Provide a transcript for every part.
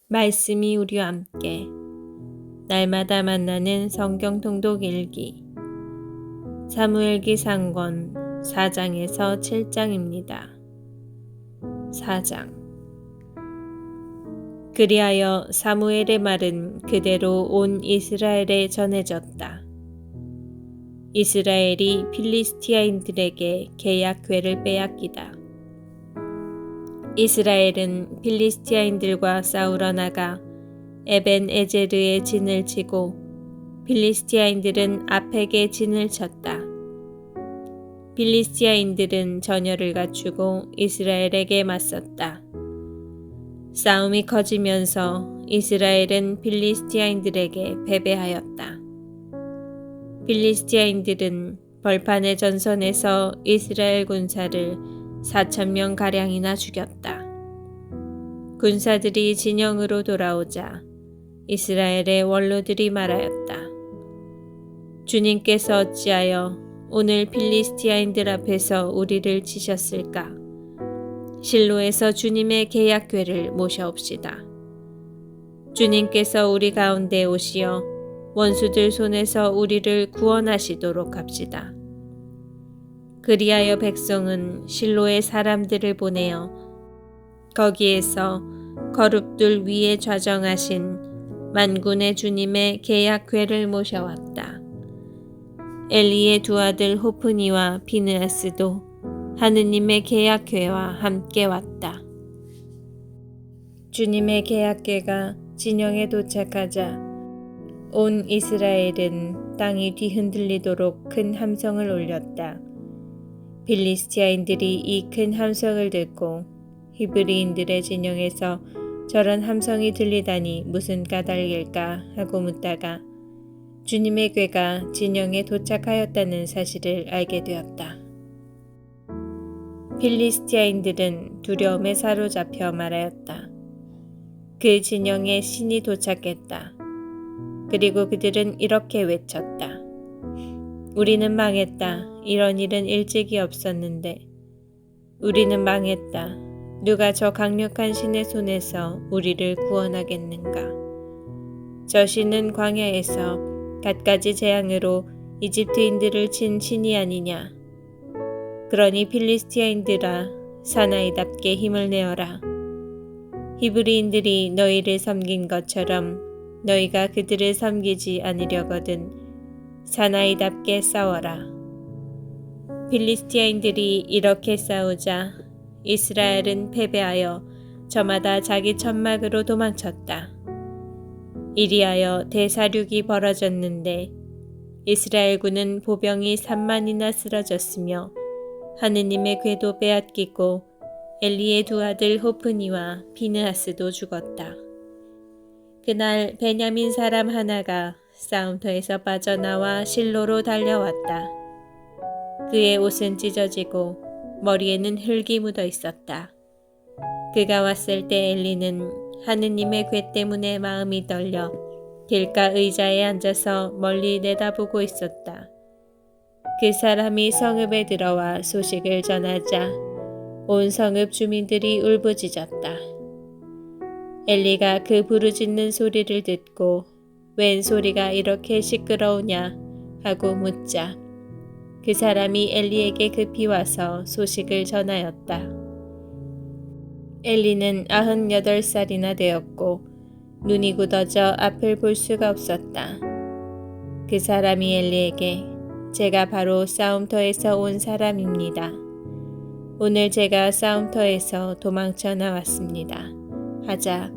말씀이 우리와 함께 날마다 만나는 성경 통독 일기 사무엘기 상권 4장에서 7장입니다. 4장. 그리하여 사무엘의 말은 그대로 온 이스라엘에 전해졌다. 이스라엘이 필리스티아인들에게 계약궤를 빼앗기다. 이스라엘은 필리스티아인들과 싸우러 나가 에벤에제르에 진을 치고 필리스티아인들은 아펙에 진을 쳤다. 필리스티아인들은 전열을 갖추고 이스라엘에게 맞섰다. 싸움이 커지면서 이스라엘은 필리스티아인들에게 패배하였다. 필리스티아인들은 벌판의 전선에서 이스라엘 군사를 4,000명 가량이나 죽였다. 군사들이 진영으로 돌아오자 이스라엘의 원로들이 말하였다. 주님께서 어찌하여 오늘 필리스티아인들 앞에서 우리를 치셨을까? 실로에서 주님의 계약궤를 모셔옵시다. 주님께서 우리 가운데 오시어 원수들 손에서 우리를 구원하시도록 합시다. 그리하여 백성은 실로의 사람들을 보내어 거기에서 거룹들 위에 좌정하신 만군의 주님의 계약궤를 모셔왔다. 엘리의 두 아들 호프니와 비느하스도 하느님의 계약궤와 함께 왔다. 주님의 계약궤가 진영에 도착하자 온 이스라엘은 땅이 뒤흔들리도록 큰 함성을 올렸다. 필리스티아인들이 이 큰 함성을 듣고 히브리인들의 진영에서 저런 함성이 들리다니 무슨 까닭일까 하고 묻다가 주님의 궤가 진영에 도착하였다는 사실을 알게 되었다. 필리스티아인들은 두려움에 사로잡혀 말하였다. 그 진영에 신이 도착했다. 그리고 그들은 이렇게 외쳤다. 우리는 망했다. 이런 일은 일찍이 없었는데. 우리는 망했다. 누가 저 강력한 신의 손에서 우리를 구원하겠는가? 저 신은 광야에서 갖가지 재앙으로 이집트인들을 친 신이 아니냐? 그러니 필리스티아인들아, 사나이답게 힘을 내어라. 히브리인들이 너희를 섬긴 것처럼 너희가 그들을 섬기지 않으려거든 사나이답게 싸워라. 필리스티아인들이 이렇게 싸우자 이스라엘은 패배하여 저마다 자기 천막으로 도망쳤다. 이리하여 대사륙이 벌어졌는데 이스라엘군은 보병이 3만이나 쓰러졌으며 하느님의 궤도 빼앗기고 엘리의 두 아들 호프니와 비느하스도 죽었다. 그날 베냐민 사람 하나가 싸움터에서 빠져나와 실로로 달려왔다. 그의 옷은 찢어지고 머리에는 흙이 묻어 있었다. 그가 왔을 때 엘리는 하느님의 궤 때문에 마음이 떨려 길가 의자에 앉아서 멀리 내다보고 있었다. 그 사람이 성읍에 들어와 소식을 전하자 온 성읍 주민들이 울부짖었다. 엘리가 그 부르짖는 소리를 듣고 웬 소리가 이렇게 시끄러우냐 하고 묻자 그 사람이 엘리에게 급히 와서 소식을 전하였다. 엘리는 98살이나 되었고 눈이 굳어져 앞을 볼 수가 없었다. 그 사람이 엘리에게 제가 바로 싸움터에서 온 사람입니다. 오늘 제가 싸움터에서 도망쳐 나왔습니다. 하자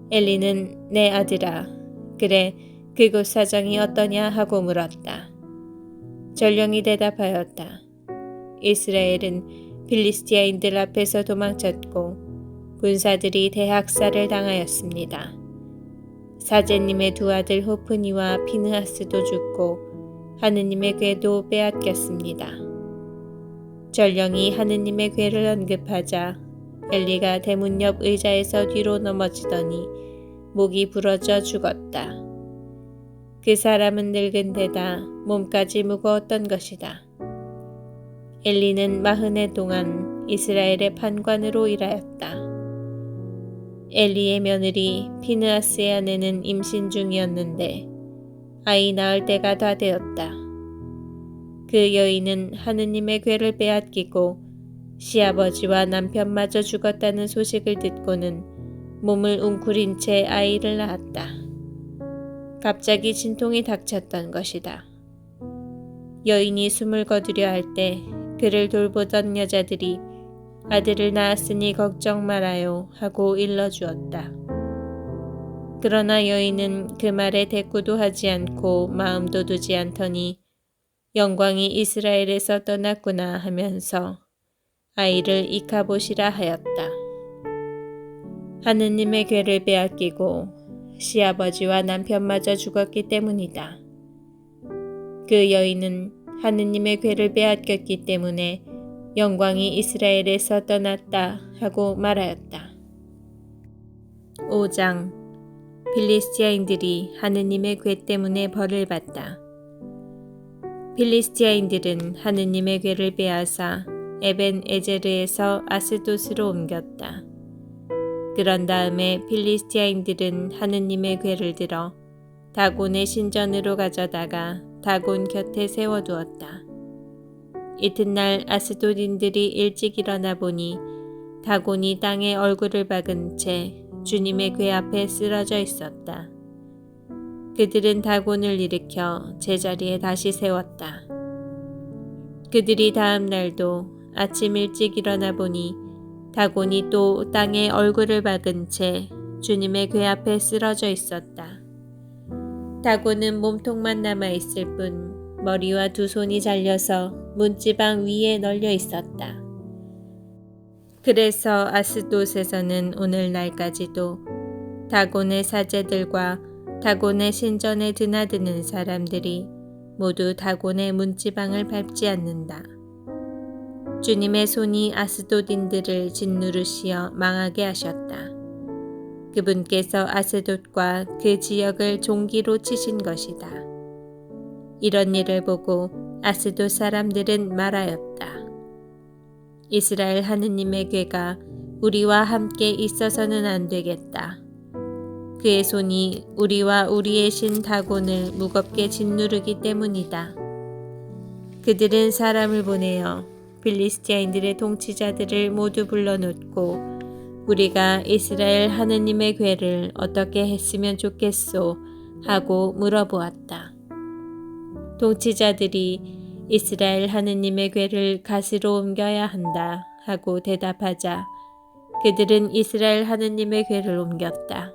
엘리는 내 아들아, 그래 그곳 사정이 어떠냐 하고 물었다. 전령이 대답하였다. 이스라엘은 필리스티아인들 앞에서 도망쳤고 군사들이 대학살을 당하였습니다. 사제님의 두 아들 호프니와 비느하스도 죽고 하느님의 궤도 빼앗겼습니다. 전령이 하느님의 궤를 언급하자 엘리가 대문 옆 의자에서 뒤로 넘어지더니 목이 부러져 죽었다. 그 사람은 늙은 데다 몸까지 무거웠던 것이다. 엘리는 40해 동안 이스라엘의 판관으로 일하였다. 엘리의 며느리 피느하스의 아내는 임신 중이었는데 아이 낳을 때가 다 되었다. 그 여인은 하느님의 궤를 빼앗기고 시아버지와 남편마저 죽었다는 소식을 듣고는 몸을 웅크린 채 아이를 낳았다. 갑자기 진통이 닥쳤던 것이다. 여인이 숨을 거두려 할 때 그를 돌보던 여자들이 아들을 낳았으니 걱정 말아요 하고 일러주었다. 그러나 여인은 그 말에 대꾸도 하지 않고 마음도 두지 않더니 영광이 이스라엘에서 떠났구나 하면서 아이를 이카봇이라 하였다. 하느님의 궤를 빼앗기고 시아버지와 남편마저 죽었기 때문이다. 그 여인은 하느님의 궤를 빼앗겼기 때문에 영광이 이스라엘에서 떠났다 하고 말하였다. 5장 필리스티아인들이 하느님의 궤 때문에 벌을 받다. 필리스티아인들은 하느님의 궤를 빼앗아 에벤 에제르에서 아스돗으로 옮겼다. 그런 다음에 필리스티아인들은 하느님의 궤를 들어 다곤의 신전으로 가져다가 다곤 곁에 세워두었다. 이튿날 아스돗인들이 일찍 일어나 보니 다곤이 땅에 얼굴을 박은 채 주님의 궤 앞에 쓰러져 있었다. 그들은 다곤을 일으켜 제자리에 다시 세웠다. 그들이 다음 날도 아침 일찍 일어나 보니 다곤이 또 땅에 얼굴을 박은 채 주님의 궤 앞에 쓰러져 있었다. 다곤은 몸통만 남아있을 뿐 머리와 두 손이 잘려서 문지방 위에 널려 있었다. 그래서 아스돗에서는 오늘날까지도 다곤의 사제들과 다곤의 신전에 드나드는 사람들이 모두 다곤의 문지방을 밟지 않는다. 주님의 손이 아스돗인들을 짓누르시어 망하게 하셨다. 그분께서 아스돗과 그 지역을 종기로 치신 것이다. 이런 일을 보고 아스돗 사람들은 말하였다. 이스라엘 하느님의 궤가 우리와 함께 있어서는 안 되겠다. 그의 손이 우리와 우리의 신 다곤을 무겁게 짓누르기 때문이다. 그들은 사람을 보내어 필리스티아인들의 통치자들을 모두 불러놓고 우리가 이스라엘 하느님의 궤를 어떻게 했으면 좋겠소 하고 물어보았다. 통치자들이 이스라엘 하느님의 궤를 갓으로 옮겨야 한다 하고 대답하자 그들은 이스라엘 하느님의 궤를 옮겼다.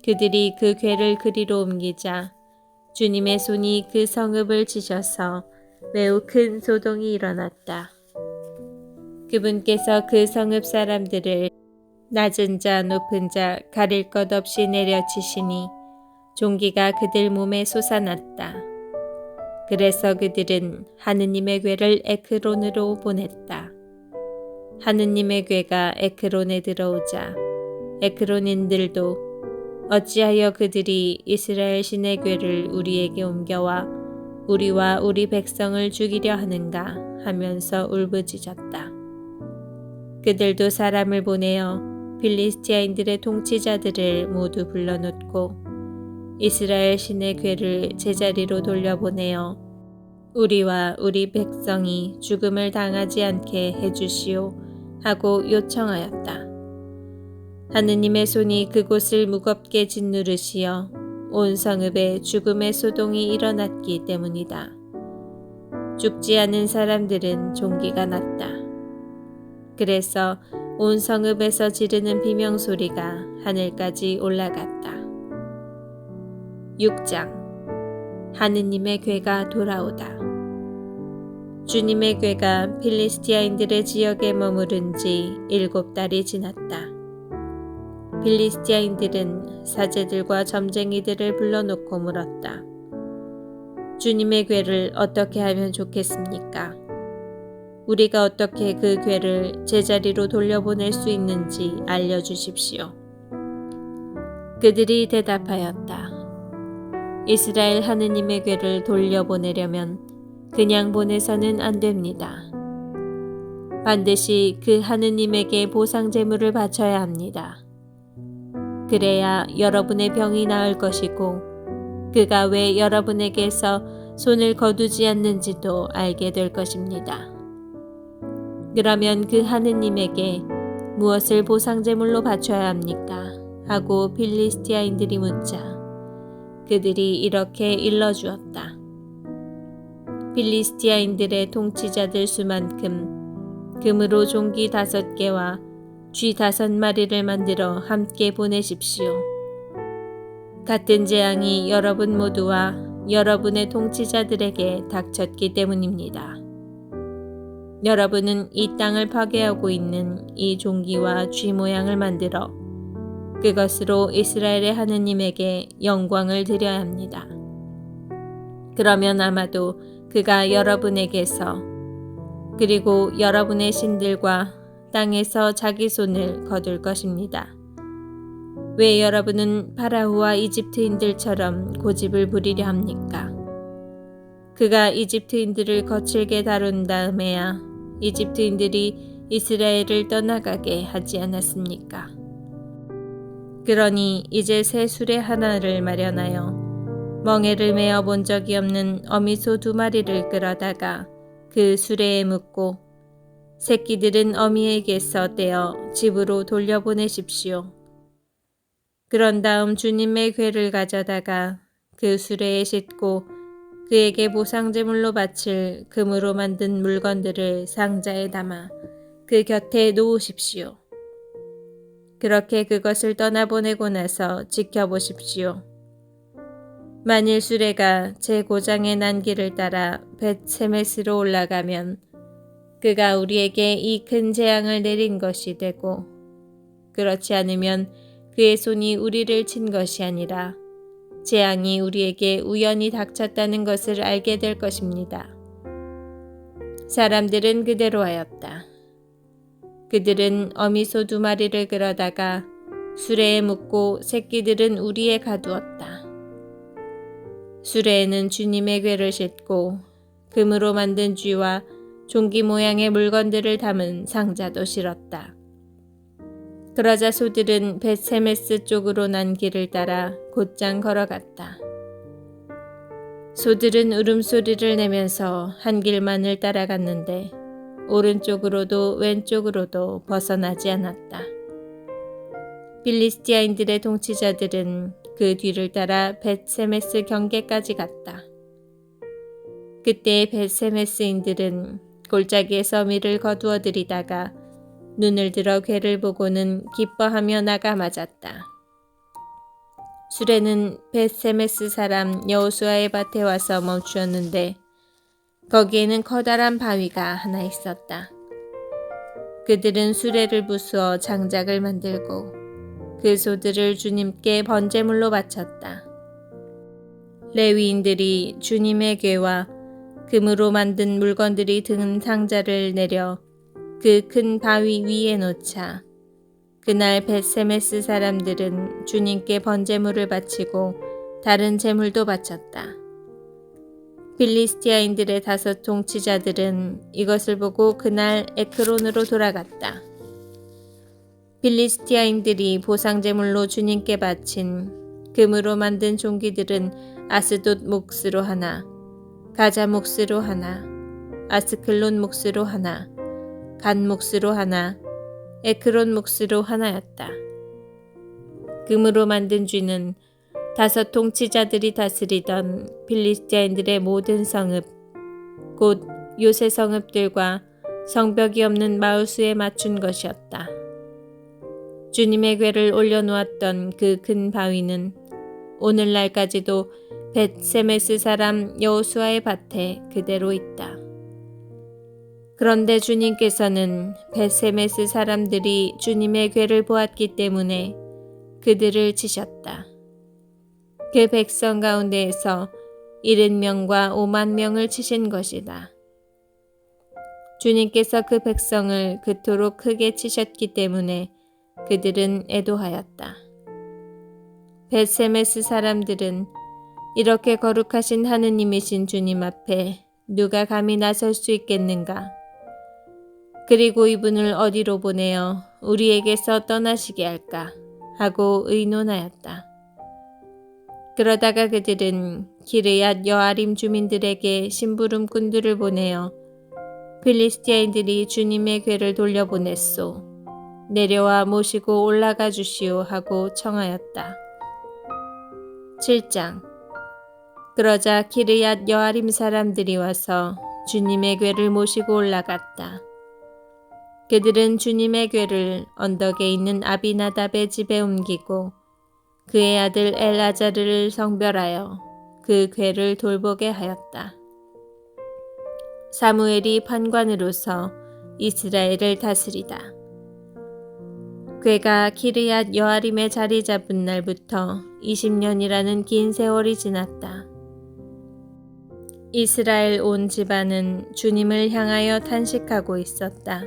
그들이 그 궤를 그리로 옮기자 주님의 손이 그 성읍을 치셔서 매우 큰 소동이 일어났다. 그분께서 그 성읍 사람들을 낮은 자 높은 자 가릴 것 없이 내려치시니 종기가 그들 몸에 솟아났다. 그래서 그들은 하느님의 궤를 에크론으로 보냈다. 하느님의 궤가 에크론에 들어오자 에크론인들도 어찌하여 그들이 이스라엘 신의 궤를 우리에게 옮겨와 우리와 우리 백성을 죽이려 하는가 하면서 울부짖었다. 그들도 사람을 보내어 필리스티아인들의 통치자들을 모두 불러놓고 이스라엘 신의 궤를 제자리로 돌려보내어 우리와 우리 백성이 죽음을 당하지 않게 해주시오 하고 요청하였다. 하느님의 손이 그곳을 무겁게 짓누르시어 온 성읍에 죽음의 소동이 일어났기 때문이다. 죽지 않은 사람들은 종기가 났다. 그래서 온 성읍에서 지르는 비명소리가 하늘까지 올라갔다. 6장 하느님의 궤가 돌아오다. 주님의 궤가 필리스티아인들의 지역에 머무른 지 7달이 지났다. 필리스티아인들은 사제들과 점쟁이들을 불러놓고 물었다. 주님의 궤를 어떻게 하면 좋겠습니까? 우리가 어떻게 그 궤를 제자리로 돌려보낼 수 있는지 알려주십시오. 그들이 대답하였다. 이스라엘 하느님의 궤를 돌려보내려면 그냥 보내서는 안 됩니다. 반드시 그 하느님에게 보상 제물을 바쳐야 합니다. 그래야 여러분의 병이 나을 것이고 그가 왜 여러분에게서 손을 거두지 않는지도 알게 될 것입니다. 그러면 그 하느님에게 무엇을 보상제물로 바쳐야 합니까? 하고 필리스티아인들이 묻자 그들이 이렇게 일러주었다. 필리스티아인들의 통치자들 수만큼 금으로 종기 5개와 쥐 5마리를 만들어 함께 보내십시오. 같은 재앙이 여러분 모두와 여러분의 통치자들에게 닥쳤기 때문입니다. 여러분은 이 땅을 파괴하고 있는 이 종기와 쥐 모양을 만들어 그것으로 이스라엘의 하느님에게 영광을 드려야 합니다. 그러면 아마도 그가 여러분에게서 그리고 여러분의 신들과 땅에서 자기 손을 거둘 것입니다. 왜 여러분은 파라오와 이집트인들처럼 고집을 부리려 합니까? 그가 이집트인들을 거칠게 다룬 다음에야 이집트인들이 이스라엘을 떠나가게 하지 않았습니까? 그러니 이제 새 수레 하나를 마련하여 멍에를 메어 본 적이 없는 어미소 2마리를 끌어다가 그 수레에 묶고 새끼들은 어미에게서 떼어 집으로 돌려보내십시오. 그런 다음 주님의 궤를 가져다가 그 수레에 싣고 그에게 보상제물로 바칠 금으로 만든 물건들을 상자에 담아 그 곁에 놓으십시오. 그렇게 그것을 떠나보내고 나서 지켜보십시오. 만일 수레가 제 고장의 난 길을 따라 벳세메스로 올라가면 그가 우리에게 이 큰 재앙을 내린 것이 되고 그렇지 않으면 그의 손이 우리를 친 것이 아니라 재앙이 우리에게 우연히 닥쳤다는 것을 알게 될 것입니다. 사람들은 그대로 하였다. 그들은 어미소 2마리를 끌어다가 수레에 묶고 새끼들은 우리에 가두었다. 수레에는 주님의 궤를 싣고 금으로 만든 쥐와 종기 모양의 물건들을 담은 상자도 실었다. 그러자 소들은 벳세메스 쪽으로 난 길을 따라 곧장 걸어갔다. 소들은 울음소리를 내면서 한 길만을 따라갔는데 오른쪽으로도 왼쪽으로도 벗어나지 않았다. 필리스티아인들의 통치자들은 그 뒤를 따라 벳세메스 경계까지 갔다. 그때 벳세메스인들은 골짜기에서 밀을 거두어 들이다가 눈을 들어 궤를 보고는 기뻐하며 나가 맞았다. 수레는 벳세메스 사람 여호수아의 밭에 와서 멈추었는데 거기에는 커다란 바위가 하나 있었다. 그들은 수레를 부수어 장작을 만들고 그 소들을 주님께 번제물로 바쳤다. 레위인들이 주님의 궤와 금으로 만든 물건들이 든 상자를 내려 그 큰 바위 위에 놓자 그날 벳세메스 사람들은 주님께 번제물을 바치고 다른 제물도 바쳤다. 필리스티아인들의 5 통치자들은 이것을 보고 그날 에크론으로 돌아갔다. 필리스티아인들이 보상제물로 주님께 바친 금으로 만든 종기들은 아스돗 몫으로 하나, 가자 몫으로 하나, 아스클론 몫으로 하나, 간 몫으로 하나, 에크론 몫으로 하나였다. 금으로 만든 쥐는 5 통치자들이 다스리던 필리스티아인들의 모든 성읍, 곧 요새 성읍들과 성벽이 없는 마을수에 맞춘 것이었다. 주님의 궤를 올려놓았던 그 큰 바위는 오늘날까지도 벳세메스 사람 여호수아의 밭에 그대로 있다. 그런데 주님께서는 벳세메스 사람들이 주님의 궤를 보았기 때문에 그들을 치셨다. 그 백성 가운데에서 70명과 5만 명을 치신 것이다. 주님께서 그 백성을 그토록 크게 치셨기 때문에 그들은 애도하였다. 벳세메스 사람들은 이렇게 거룩하신 하느님이신 주님 앞에 누가 감히 나설 수 있겠는가? 그리고 이분을 어디로 보내어 우리에게서 떠나시게 할까? 하고 의논하였다. 그러다가 그들은 기르얏 여아림 주민들에게 심부름꾼들을 보내어 필리스티아인들이 주님의 궤를 돌려보냈소. 내려와 모시고 올라가 주시오 하고 청하였다. 7장. 그러자 기르얏 여아림 사람들이 와서 주님의 궤를 모시고 올라갔다. 그들은 주님의 궤를 언덕에 있는 아비나답의 집에 옮기고 그의 아들 엘아자르를 성별하여 그 궤를 돌보게 하였다. 사무엘이 판관으로서 이스라엘을 다스리다. 궤가 기르얏 여아림에 자리 잡은 날부터 20년이라는 긴 세월이 지났다. 이스라엘 온 집안은 주님을 향하여 탄식하고 있었다.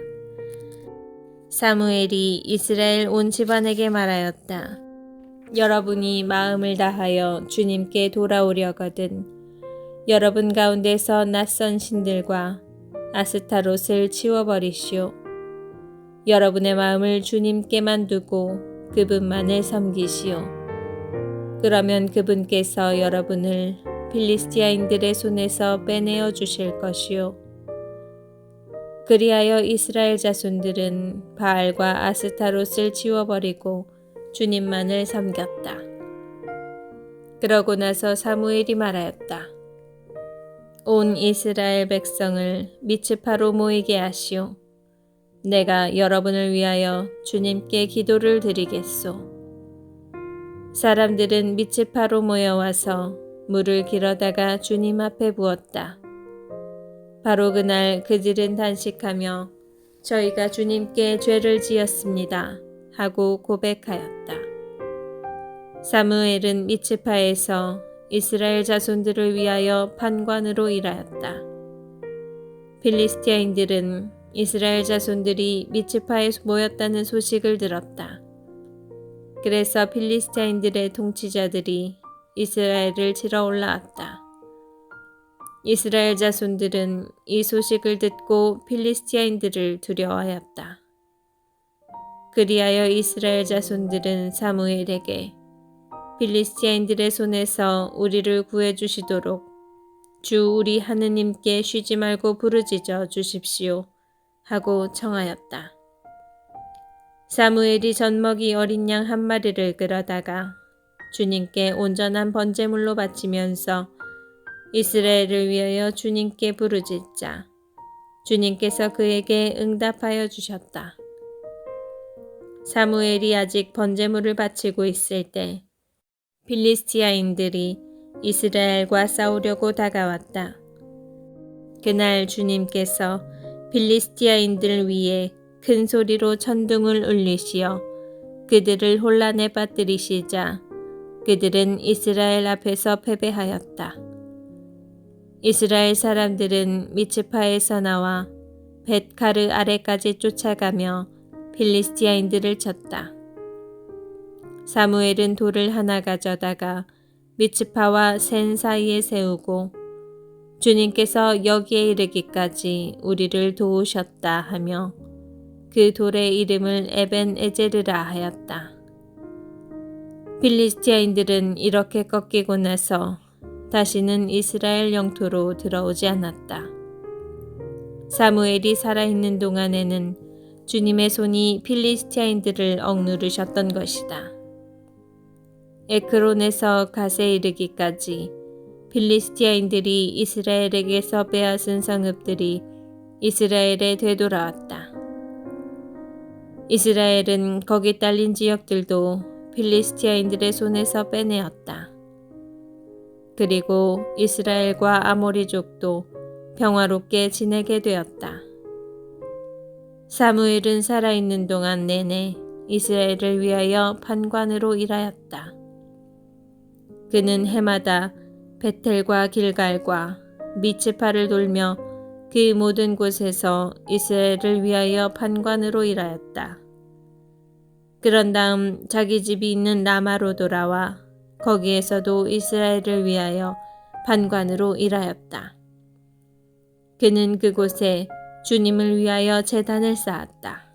사무엘이 이스라엘 온 집안에게 말하였다. 여러분이 마음을 다하여 주님께 돌아오려거든 여러분 가운데서 낯선 신들과 아스타롯을 치워버리시오. 여러분의 마음을 주님께만 두고 그분만을 섬기시오. 그러면 그분께서 여러분을 필리스티아인들의 손에서 빼내어 주실 것이오. 그리하여 이스라엘 자손들은 바알과 아스타롯을 치워버리고 주님만을 섬겼다. 그러고 나서 사무엘이 말하였다. 온 이스라엘 백성을 미츠파로 모이게 하시오. 내가 여러분을 위하여 주님께 기도를 드리겠소. 사람들은 미츠파로 모여와서 물을 길어다가 주님 앞에 부었다. 바로 그날 그들은 단식하며 저희가 주님께 죄를 지었습니다 하고 고백하였다. 사무엘은 미츠파에서 이스라엘 자손들을 위하여 판관으로 일하였다. 필리스티아인들은 이스라엘 자손들이 미츠파에 모였다는 소식을 들었다. 그래서 필리스티아인들의 통치자들이 이스라엘을 치러 올라왔다. 이스라엘 자손들은 이 소식을 듣고 필리스티아인들을 두려워하였다. 그리하여 이스라엘 자손들은 사무엘에게 필리스티아인들의 손에서 우리를 구해주시도록 주 우리 하느님께 쉬지 말고 부르짖어 주십시오 하고 청하였다. 사무엘이 젖먹이 어린 양 한 마리를 끌어다가 주님께 온전한 번제물로 바치면서 이스라엘을 위하여 주님께 부르짖자 주님께서 그에게 응답하여 주셨다. 사무엘이 아직 번제물을 바치고 있을 때 필리스티아인들이 이스라엘과 싸우려고 다가왔다. 그날 주님께서 필리스티아인들 위에 큰 소리로 천둥을 울리시어 그들을 혼란에 빠뜨리시자 그들은 이스라엘 앞에서 패배하였다. 이스라엘 사람들은 미츠파에서 나와 벳가르 아래까지 쫓아가며 필리스티아인들을 쳤다. 사무엘은 돌을 하나 가져다가 미츠파와 센 사이에 세우고 주님께서 여기에 이르기까지 우리를 도우셨다 하며 그 돌의 이름을 에벤 에제르라 하였다. 필리스티아인들은 이렇게 꺾이고 나서 다시는 이스라엘 영토로 들어오지 않았다. 사무엘이 살아있는 동안에는 주님의 손이 필리스티아인들을 억누르셨던 것이다. 에크론에서 갓에 이르기까지 필리스티아인들이 이스라엘에게서 빼앗은 성읍들이 이스라엘에 되돌아왔다. 이스라엘은 거기 딸린 지역들도 필리스티아인들의 손에서 빼내었다. 그리고 이스라엘과 아모리족도 평화롭게 지내게 되었다. 사무엘은 살아있는 동안 내내 이스라엘을 위하여 판관으로 일하였다. 그는 해마다 베텔과 길갈과 미츠파를 돌며 그 모든 곳에서 이스라엘을 위하여 판관으로 일하였다. 그런 다음 자기 집이 있는 라마로 돌아와 거기에서도 이스라엘을 위하여 판관으로 일하였다. 그는 그곳에 주님을 위하여 제단을 쌓았다.